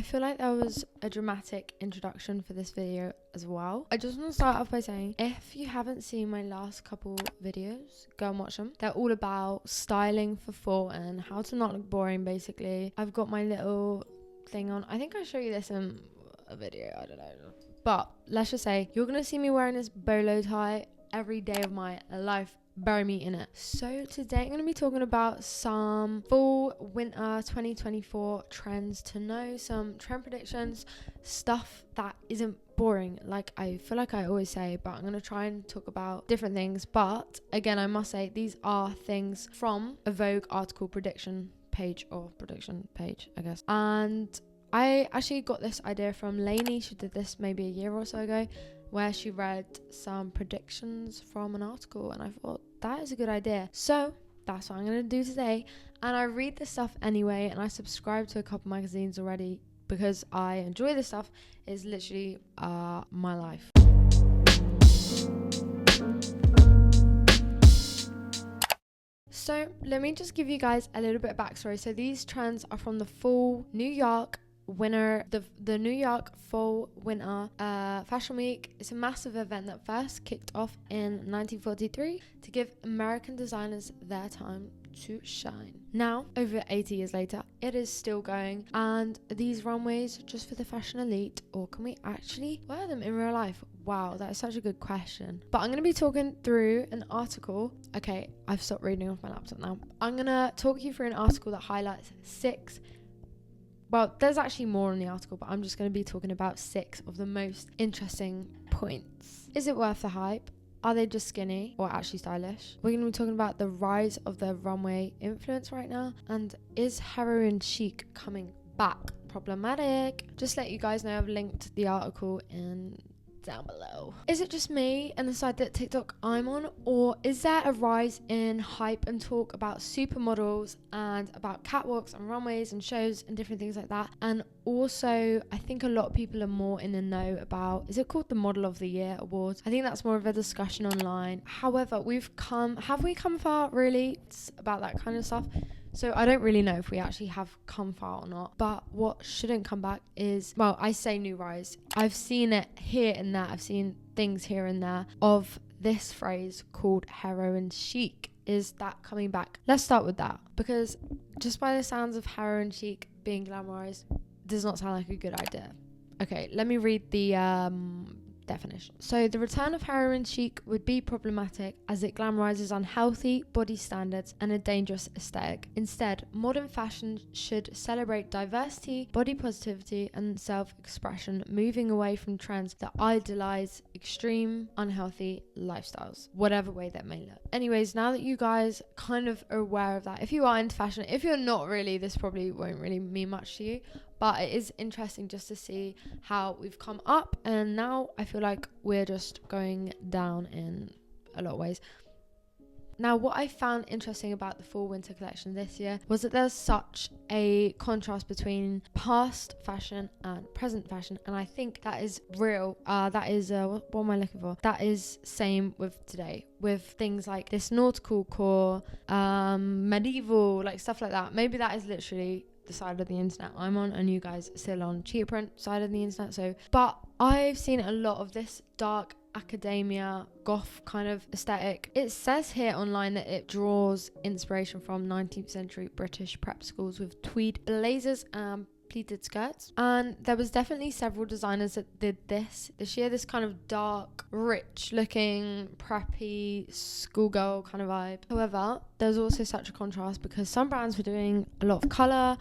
feel like there was a dramatic introduction for this video as well. I just want to start off by saying, if you haven't seen my last couple videos, go and watch them. They're all about styling for fall and how to not look boring, basically. I've got my little thing on. I think I show you this in a video, I don't know. But let's just say, you're going to see me wearing this bolo tie every day of my life. Bury me in it. So today I'm going to be talking about some fall winter 2024 trends to know, some trend predictions, stuff that isn't boring, like I feel like I always say, but I'm going to try and talk about different things. But again, I must say these are things from a Vogue article prediction page, I guess. And I actually got this idea from Lainey. She did this maybe a year or so ago, where she read some predictions from an article, and I thought that is a good idea. So that's what I'm going to do today. And I read this stuff anyway, and I subscribe to a couple magazines already because I enjoy this stuff. It's literally my life. So let me just give you guys a little bit of backstory. So these trends are from the fall New York winter, the New York fall winter fashion week. It's a massive event that first kicked off in 1943 to give American designers their time to shine. Now, over 80 years later, it is still going, and these runways just for the fashion elite, or can we actually wear them in real life? Wow, that is such a good question. But I'm going to be talking through an article. Okay, I've stopped reading off my laptop now. I'm going to talk you through an article that highlights there's actually more in the article, but I'm just going to be talking about 6 of the most interesting points. Is it worth the hype? Are they just skinny or actually stylish? We're going to be talking about the rise of the runway influence right now. And is heroin chic coming back? Problematic. Just let you guys know, I've linked the article in down below. Is it just me and the side that TikTok I'm on, or is there a rise in hype and talk about supermodels and about catwalks and runways and shows and different things like that? And also, I think a lot of people are more in the know about, is it called the Model of the Year Awards? I think that's more of a discussion online. However, have we come far really about that kind of stuff? So I don't really know if we actually have come far or not. But what shouldn't come back is, well, I say new rise. I've seen it here and there. I've seen things here and there of this phrase called heroin chic. Is that coming back? Let's start with that, because just by the sounds of heroin chic being glamorized does not sound like a good idea. Okay, let me read the definition. So the return of heroin chic would be problematic as it glamorizes unhealthy body standards and a dangerous aesthetic. Instead, modern fashion should celebrate diversity, body positivity, and self-expression, moving away from trends that idolize extreme, unhealthy lifestyles, whatever way that may look. Anyways, now that you guys kind of are aware of that, if you are into fashion, if you're not really, this probably won't really mean much to you. But it is interesting just to see how we've come up, and now I feel like we're just going down in a lot of ways. Now, what I found interesting about the fall winter collection this year was that there's such a contrast between past fashion and present fashion, and I think that is real. What am I looking for? That is same with today, with things like this nautical core, medieval, like stuff like that. Maybe that is literally the side of the internet I'm on, and you guys are still on cheetah print side of the internet. But I've seen a lot of this dark academia goth kind of aesthetic. It says here online that it draws inspiration from 19th century British prep schools with tweed blazers and pleated skirts, and there was definitely several designers that did this year, this kind of dark, rich looking, preppy schoolgirl kind of vibe. However, there's also such a contrast because some brands were doing a lot of colour,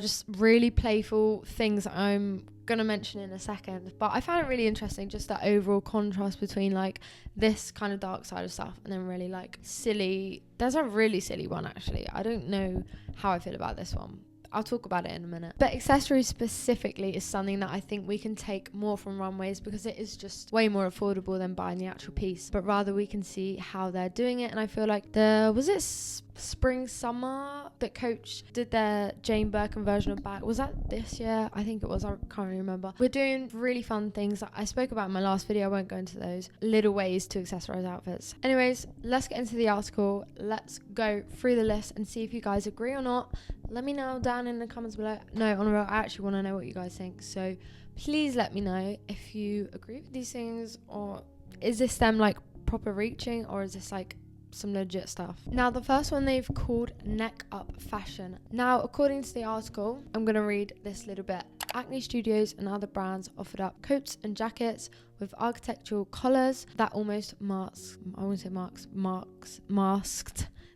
just really playful things that I'm gonna mention in a second. But I found it really interesting, just that overall contrast between like this kind of dark side of stuff and then really like silly. There's a really silly one actually. I don't know how I feel about this one. I'll talk about it in a minute. But accessories specifically is something that I think we can take more from runways because it is just way more affordable than buying the actual piece. But rather we can see how they're doing it. And I feel like spring summer that Coach did their Jane Birkin version of bag. Was that this year? I think it was. I can't really remember. We're doing really fun things that I spoke about in my last video. I won't go into those little ways to accessorize outfits. Anyways, let's get into the article. Let's go through the list and see if you guys agree or not. Let me know down in the comments below. No, on a real, I actually want to know what you guys think. So please let me know if you agree with these things, or is this them like proper reaching, or is this like some legit stuff. Now the first one they've called neck up fashion. Now according to the article, I'm going to read this little bit. Acne studios and other brands offered up coats and jackets with architectural collars that almost masked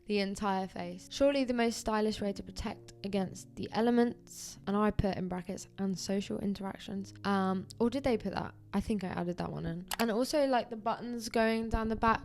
the entire face. Surely the most stylish way to protect against the elements, and I put in brackets, and social interactions. Or did they put that? I think I added that one in. And also like the buttons going down the back.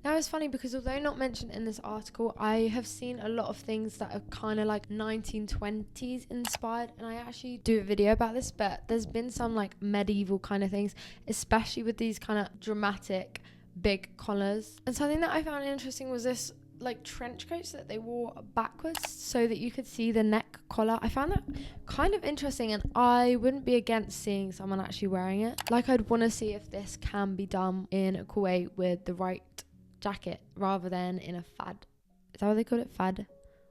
Now it's funny because although not mentioned in this article, I have seen a lot of things that are kind of like 1920s inspired, and I actually do a video about this, but there's been some like medieval kind of things, especially with these kind of dramatic big collars. And something that I found interesting was this like trench coats that they wore backwards so that you could see the neck collar. I found that kind of interesting, and I wouldn't be against seeing someone actually wearing it. Like I'd want to see if this can be done in a cool way with the right jacket rather than in a fad. Is that what they call it? Fad?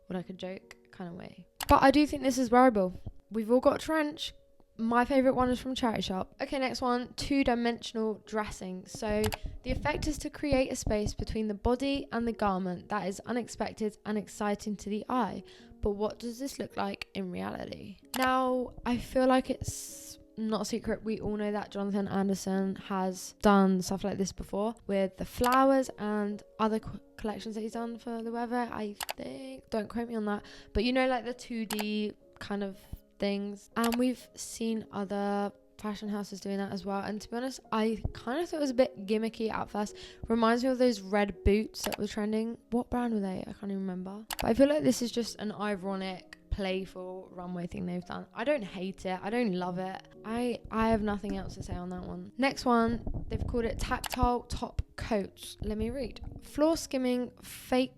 Or like a joke kind of way. But I do think this is wearable. We've all got a trench. My favourite one is from Charity Shop. Okay, next one, 2-dimensional dressing. So the effect is to create a space between the body and the garment that is unexpected and exciting to the eye. But what does this look like in reality? Now, I feel like it's not a secret. We all know that Jonathan Anderson has done stuff like this before with the flowers and other collections that he's done for the weather, I think. Don't quote me on that. But you know, like the 2D kind of things, and we've seen other fashion houses doing that as well. And to be honest, I kind of thought it was a bit gimmicky at first. Reminds me of those red boots that were trending. What brand were they? I can't even remember. But I feel like this is just an ironic, playful runway thing they've done. I don't hate it, I don't love it. I have nothing else to say on that one. Next one, they've called it tactile top coats. Let me read. Floor skimming fake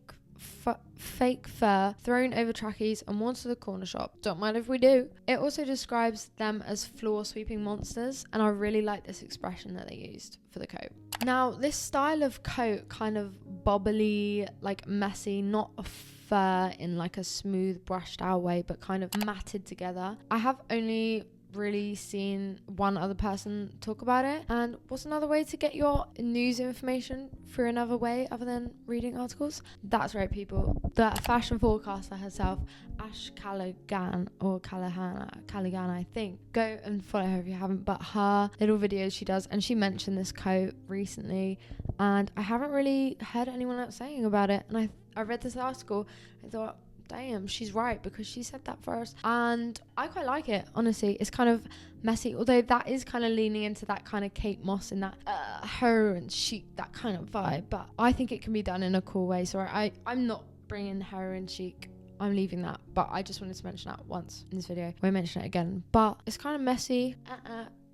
fur thrown over trackies and worn to the corner shop. Don't mind if we do. It also describes them as floor sweeping monsters, and I really like this expression that they used for the coat. Now this style of coat, kind of bobbly, like messy, not a fur in like a smooth brushed out way, but kind of matted together. I have only really seen one other person talk about it. And what's another way to get your news information through another way other than reading articles? That's right, people. The fashion forecaster herself, Ash Callaghan, or Callaghan, I think. Go and follow her if you haven't. But her little videos she does, and she mentioned this coat recently, and I haven't really heard anyone else saying about it. And I read this article, I thought, damn, she's right, because she said that first, and I quite like it, honestly. It's kind of messy, although that is kind of leaning into that kind of Kate Moss and that heroin chic, that kind of vibe, but I think it can be done in a cool way. So I'm not bringing heroin chic, I'm leaving that, but I just wanted to mention that once in this video. I won't mention it again, but it's kind of messy.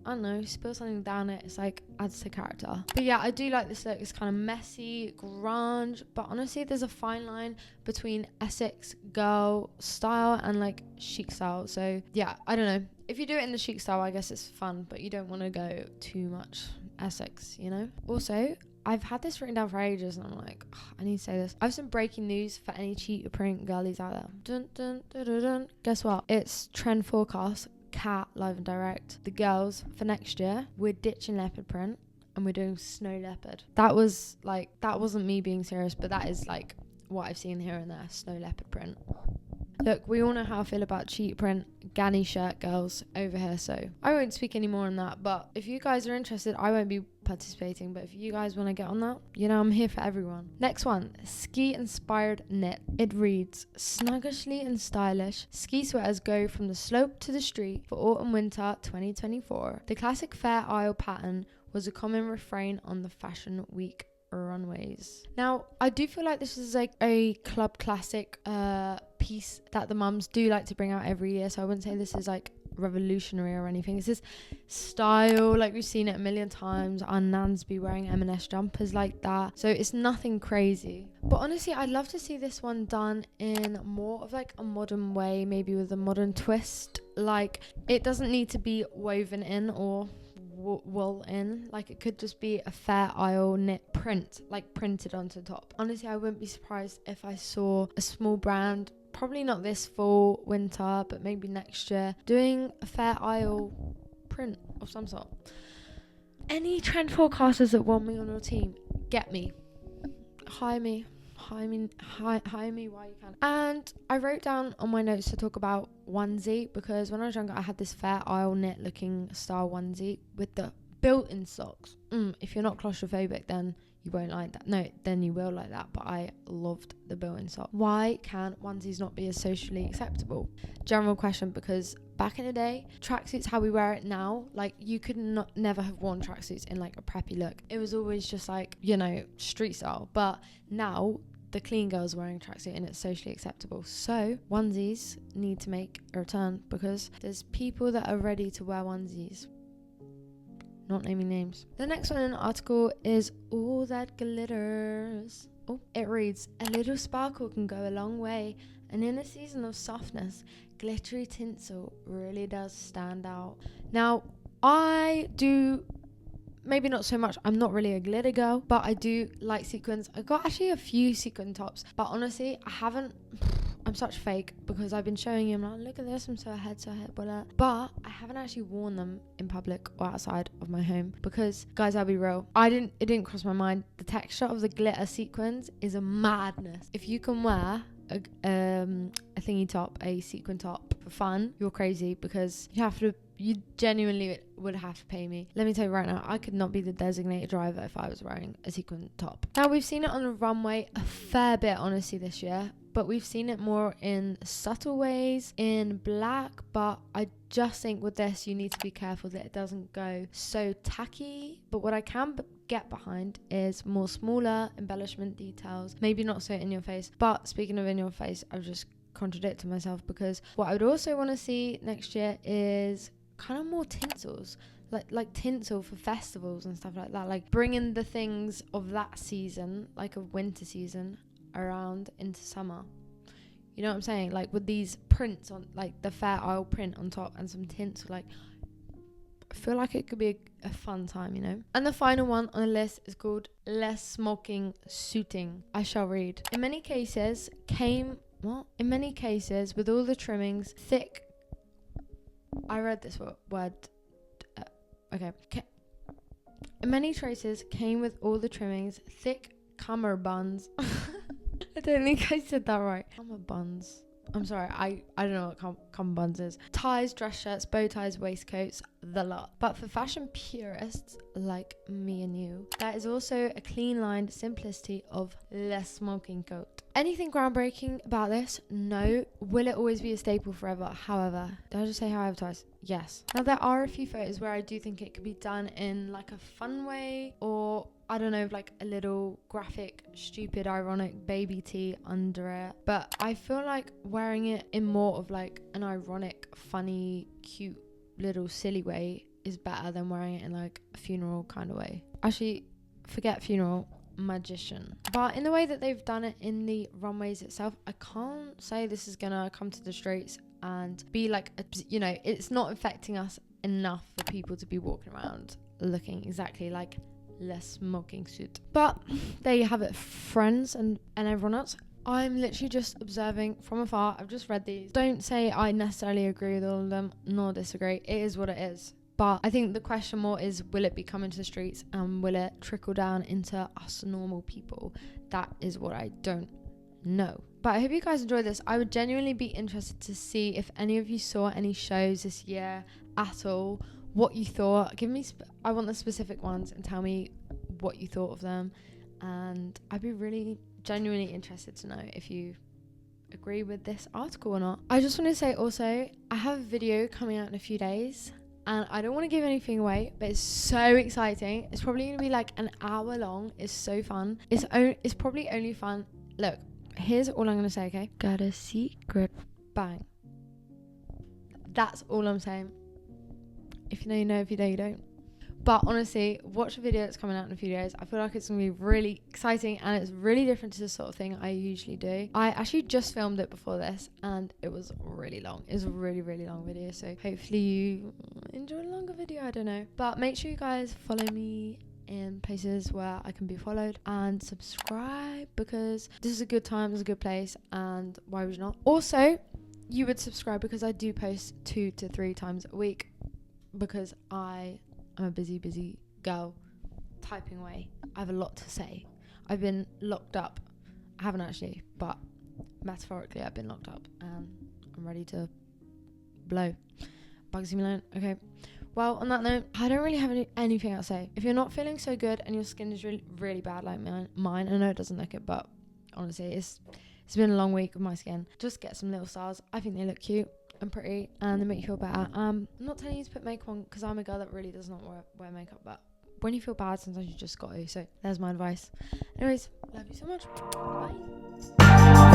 I don't know, spill something down it, it's like adds to character. But yeah, I do like this look. It's kind of messy, grunge, but honestly there's a fine line between Essex girl style and like chic style. So yeah, I don't know, if you do it in the chic style, I guess it's fun, but you don't want to go too much Essex, you know. Also, I've had this written down for ages, and I'm like, I need to say this. I have some breaking news for any cheetah print girlies out there. Dun, dun, dun, dun, dun. Guess what? It's trend forecast. Cat live and direct. The girls, for next year, we're ditching leopard print and we're doing snow leopard. That wasn't me being serious, but that is like what I've seen here and there. Snow leopard print. Look, we all know how I feel about cheap print Ganny shirt girls over here, so I won't speak any more on that. But if you guys are interested, I won't be participating, but if you guys want to get on that, you know, I'm here for everyone. Next one, ski inspired knit. It reads, snuggishly and stylish, ski sweaters go from the slope to the street for autumn winter 2024. The classic Fair Isle pattern was a common refrain on the Fashion Week runways. Now, I do feel like this is like a club classic piece that the mums do like to bring out every year, so I wouldn't say this is like revolutionary or anything. This is style, like we've seen it a million times. Our nans be wearing M&S jumpers like that, so it's nothing crazy. But honestly, I'd love to see this one done in more of like a modern way, maybe with a modern twist. Like, it doesn't need to be woven in or wool in, like it could just be a Fair Isle knit print, like printed onto top. Honestly, I wouldn't be surprised if I saw a small brand probably not this fall, winter, but maybe next year, doing a Fair Isle print of some sort. Any trend forecasters that want me on your team, get me. Hire me while you can. And I wrote down on my notes to talk about onesie, because when I was younger I had this Fair Isle knit looking style onesie with the built-in socks. If you're not claustrophobic, then you won't like that. No, then you will like that. But I loved the built-in sock. Why can onesies not be as socially acceptable? General question, because back in the day, tracksuits how we wear it now, like you could never have worn tracksuits in like a preppy look. It was always just like, you know, street style. But now the clean girl's wearing a tracksuit and it's socially acceptable. So onesies need to make a return, because there's people that are ready to wear onesies. Not naming names. The next one in the article is all that glitters. Oh, it reads, a little sparkle can go a long way, and in a season of softness, glittery tinsel really does stand out. Now, I do, maybe not so much, I'm not really a glitter girl, but I do like sequins. I got actually a few sequin tops, but honestly, I'm such fake, because I've been showing him, like, look at this, I'm so ahead, blah. But I haven't actually worn them in public or outside of my home, because, guys, I'll be real, it didn't cross my mind. The texture of the glitter sequins is a madness. If you can wear a thingy top, a sequin top for fun, you're crazy, because you genuinely would have to pay me. Let me tell you right now, I could not be the designated driver if I was wearing a sequin top. Now, we've seen it on the runway a fair bit, honestly, this year, but we've seen it more in subtle ways, in black, but I just think with this, you need to be careful that it doesn't go so tacky. But what I can get behind is more smaller embellishment details, maybe not so in your face. But speaking of in your face, I've just contradicted myself, because what I would also want to see next year is kind of more tinsels, like tinsel for festivals and stuff like that, like bringing the things of that season, like a winter season, around into summer. You know what I'm saying? Like with these prints on, like the Fair Isle print on top and some tinsel, like I feel like it could be a fun time, you know. And the final one on the list is called less smoking suiting. I shall read. In many cases with all the trimmings thick. I read this word. Okay. In many traces came with all the trimmings thick cummerbunds. I don't think I said that right. Cummerbunds. I'm sorry, I don't know what cummerbunds is. Ties, dress shirts, bow ties, waistcoats, the lot. But for fashion purists like me and you, that is also a clean-lined simplicity of less smoking coat. Anything groundbreaking about this? No. Will it always be a staple forever? However, did I just say however twice? Yes. Now, there are a few photos where I do think it could be done in like a fun way, or I don't know, like a little graphic, stupid, ironic baby tee under it. But I feel like wearing it in more of like an ironic, funny, cute, little silly way is better than wearing it in like a funeral kind of way. Actually, forget funeral, magician. But in the way that they've done it in the runways itself, I can't say this is gonna come to the streets and be like, you know, it's not affecting us enough for people to be walking around looking exactly like less smoking suit. But there you have it, friends and everyone else. I'm literally just observing from afar. I've just read these. Don't say I necessarily agree with all of them, nor disagree. It is what it is. But I think the question more is, will it be coming to the streets and will it trickle down into us normal people? That is what I don't know. But I hope you guys enjoyed this. I would genuinely be interested to see if any of you saw any shows this year at all, what you thought. Give me, I want the specific ones, and tell me what you thought of them. And I'd be really genuinely interested to know if you agree with this article or not. I just want to say also, I have a video coming out in a few days, and I don't want to give anything away, but it's so exciting. It's probably going to be like an hour long. It's so fun. It's probably only fun. Look, here's all I'm going to say, okay? Got a secret. Bang. That's all I'm saying. If you know, you know. If you don't, you don't. But honestly, watch the video that's coming out in a few days. I feel like it's going to be really exciting, and it's really different to the sort of thing I usually do. I actually just filmed it before this, and it was really long. It was a really, really long video, so hopefully you enjoy a longer video, I don't know. But make sure you guys follow me in places where I can be followed, and subscribe, because this is a good time, it's a good place, and why would you not? Also, you would subscribe because I do post 2 to 3 times a week, because I am a busy girl, typing away. I have a lot to say. I've been locked up. I haven't actually, but metaphorically I've been locked up, and I'm ready to blow. Bugsy Malone. Okay. Well, on that note, I don't really have anything else to say. If you're not feeling so good and your skin is really bad like mine, I know it doesn't look it, but honestly, it's been a long week with my skin. Just get some little stars. I think they look cute and pretty, and they make you feel better. I'm not telling you to put makeup on, because I'm a girl that really does not wear makeup, but when you feel bad, sometimes you just got to. So there's my advice. Anyways, love you so much. Bye.